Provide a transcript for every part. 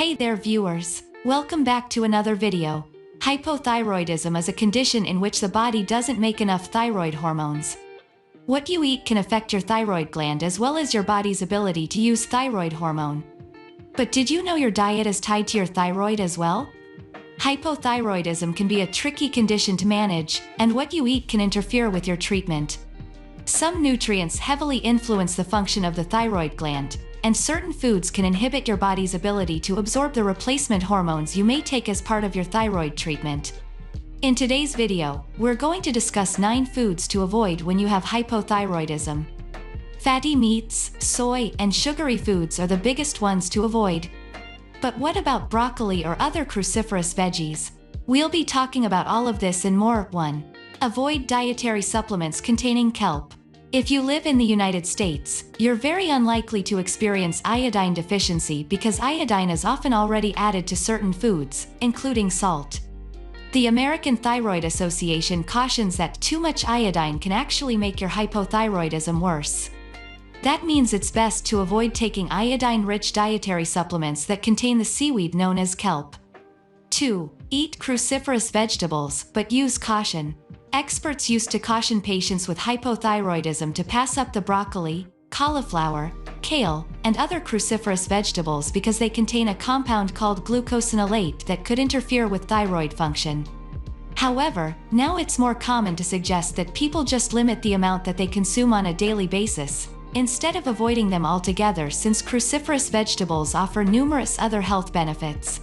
Hey there viewers, welcome back to another video. Hypothyroidism is a condition in which the body doesn't make enough thyroid hormones. What you eat can affect your thyroid gland as well as your body's ability to use thyroid hormone. But did you know your diet is tied to your thyroid as well? Hypothyroidism can be a tricky condition to manage, and what you eat can interfere with your treatment. Some nutrients heavily influence the function of the thyroid gland, and certain foods can inhibit your body's ability to absorb the replacement hormones you may take as part of your thyroid treatment. In today's video, we're going to discuss 9 foods to avoid when you have hypothyroidism. Fatty meats, soy, and sugary foods are the biggest ones to avoid. But what about broccoli or other cruciferous veggies? We'll be talking about all of this and more. 1. Avoid dietary supplements containing kelp. If you live in the United States, you're very unlikely to experience iodine deficiency because iodine is often already added to certain foods, including salt. The American Thyroid Association cautions that too much iodine can actually make your hypothyroidism worse. That means it's best to avoid taking iodine-rich dietary supplements that contain the seaweed known as kelp. 2. Eat cruciferous vegetables, but use caution. Experts used to caution patients with hypothyroidism to pass up the broccoli, cauliflower, kale, and other cruciferous vegetables because they contain a compound called glucosinolate that could interfere with thyroid function. However, now it's more common to suggest that people just limit the amount that they consume on a daily basis, instead of avoiding them altogether, since cruciferous vegetables offer numerous other health benefits.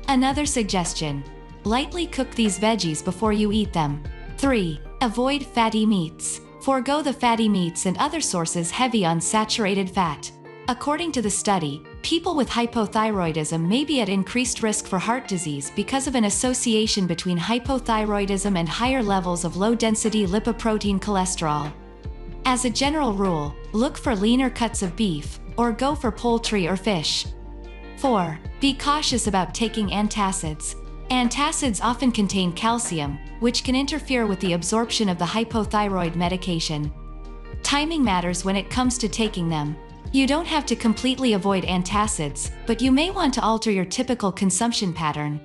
Another suggestion: lightly cook these veggies before you eat them. 3. Avoid fatty meats. Forgo the fatty meats and other sources heavy on saturated fat. According to the study, people with hypothyroidism may be at increased risk for heart disease because of an association between hypothyroidism and higher levels of low-density lipoprotein cholesterol. As a general rule, look for leaner cuts of beef, or go for poultry or fish. 4. Be cautious about taking antacids. Antacids often contain calcium, which can interfere with the absorption of the hypothyroid medication. Timing matters when it comes to taking them. You don't have to completely avoid antacids, but you may want to alter your typical consumption pattern.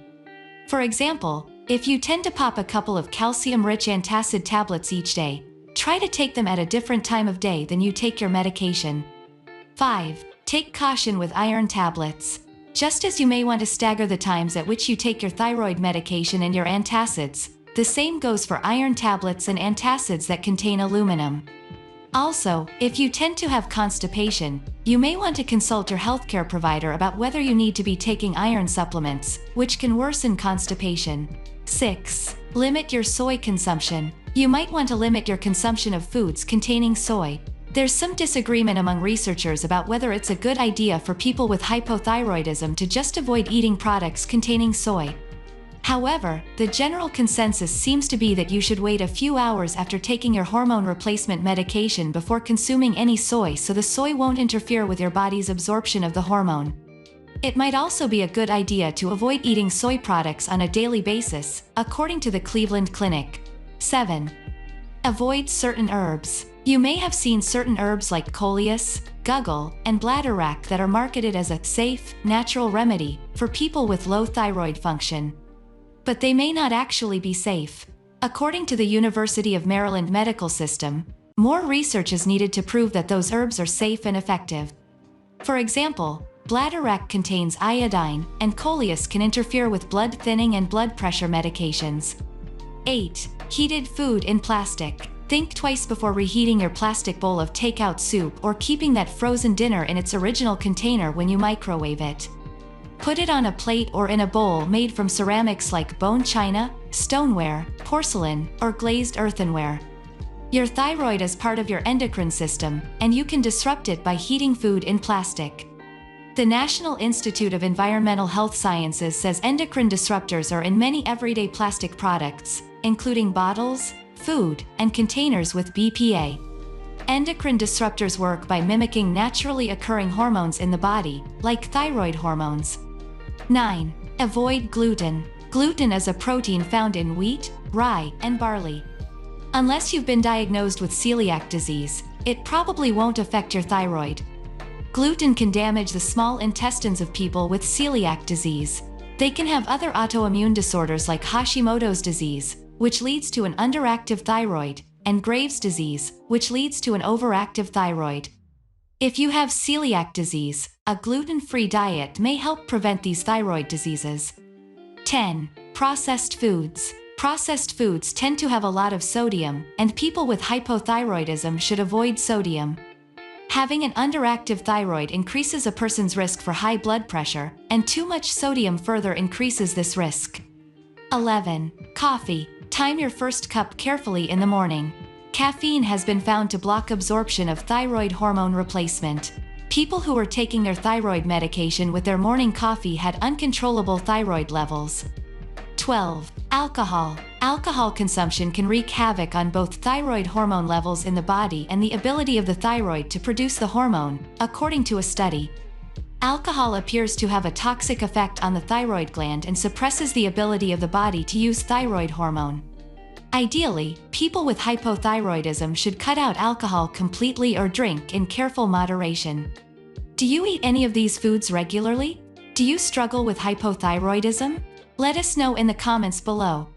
For example, if you tend to pop a couple of calcium-rich antacid tablets each day, try to take them at a different time of day than you take your medication. 5. Take caution with iron tablets. Just as you may want to stagger the times at which you take your thyroid medication and your antacids, the same goes for iron tablets and antacids that contain aluminum. Also, if you tend to have constipation, you may want to consult your healthcare provider about whether you need to be taking iron supplements, which can worsen constipation. 6. Limit your soy consumption. You might want to limit your consumption of foods containing soy. There's some disagreement among researchers about whether it's a good idea for people with hypothyroidism to just avoid eating products containing soy. However, the general consensus seems to be that you should wait a few hours after taking your hormone replacement medication before consuming any soy so the soy won't interfere with your body's absorption of the hormone. It might also be a good idea to avoid eating soy products on a daily basis, according to the Cleveland Clinic. 7. Avoid certain herbs. You may have seen certain herbs like coleus, guggle, and bladderwrack that are marketed as a safe, natural remedy for people with low thyroid function. But they may not actually be safe. According to the University of Maryland Medical System, more research is needed to prove that those herbs are safe and effective. For example, bladderwrack contains iodine, and coleus can interfere with blood thinning and blood pressure medications. 8. Heated food in plastic. Think twice before reheating your plastic bowl of takeout soup or keeping that frozen dinner in its original container when you microwave it. Put it on a plate or in a bowl made from ceramics like bone china, stoneware, porcelain, or glazed earthenware. Your thyroid is part of your endocrine system, and you can disrupt it by heating food in plastic. The National Institute of Environmental Health Sciences says endocrine disruptors are in many everyday plastic products, including bottles, food, and containers with BPA. Endocrine disruptors work by mimicking naturally occurring hormones in the body, like thyroid hormones. 9. Avoid gluten. Gluten is a protein found in wheat, rye, and barley. Unless you've been diagnosed with celiac disease, it probably won't affect your thyroid. Gluten can damage the small intestines of people with celiac disease. They can have other autoimmune disorders like Hashimoto's disease, which leads to an underactive thyroid, and Graves' disease, which leads to an overactive thyroid. If you have celiac disease, a gluten-free diet may help prevent these thyroid diseases. 10. Processed foods. Processed foods tend to have a lot of sodium, and people with hypothyroidism should avoid sodium. Having an underactive thyroid increases a person's risk for high blood pressure, and too much sodium further increases this risk. 11. Coffee. Time your first cup carefully in the morning. Caffeine has been found to block absorption of thyroid hormone replacement. People who were taking their thyroid medication with their morning coffee had uncontrollable thyroid levels. 12. Alcohol. Alcohol consumption can wreak havoc on both thyroid hormone levels in the body and the ability of the thyroid to produce the hormone, according to a study. Alcohol appears to have a toxic effect on the thyroid gland and suppresses the ability of the body to use thyroid hormone. Ideally, people with hypothyroidism should cut out alcohol completely or drink in careful moderation. Do you eat any of these foods regularly? Do you struggle with hypothyroidism? Let us know in the comments below.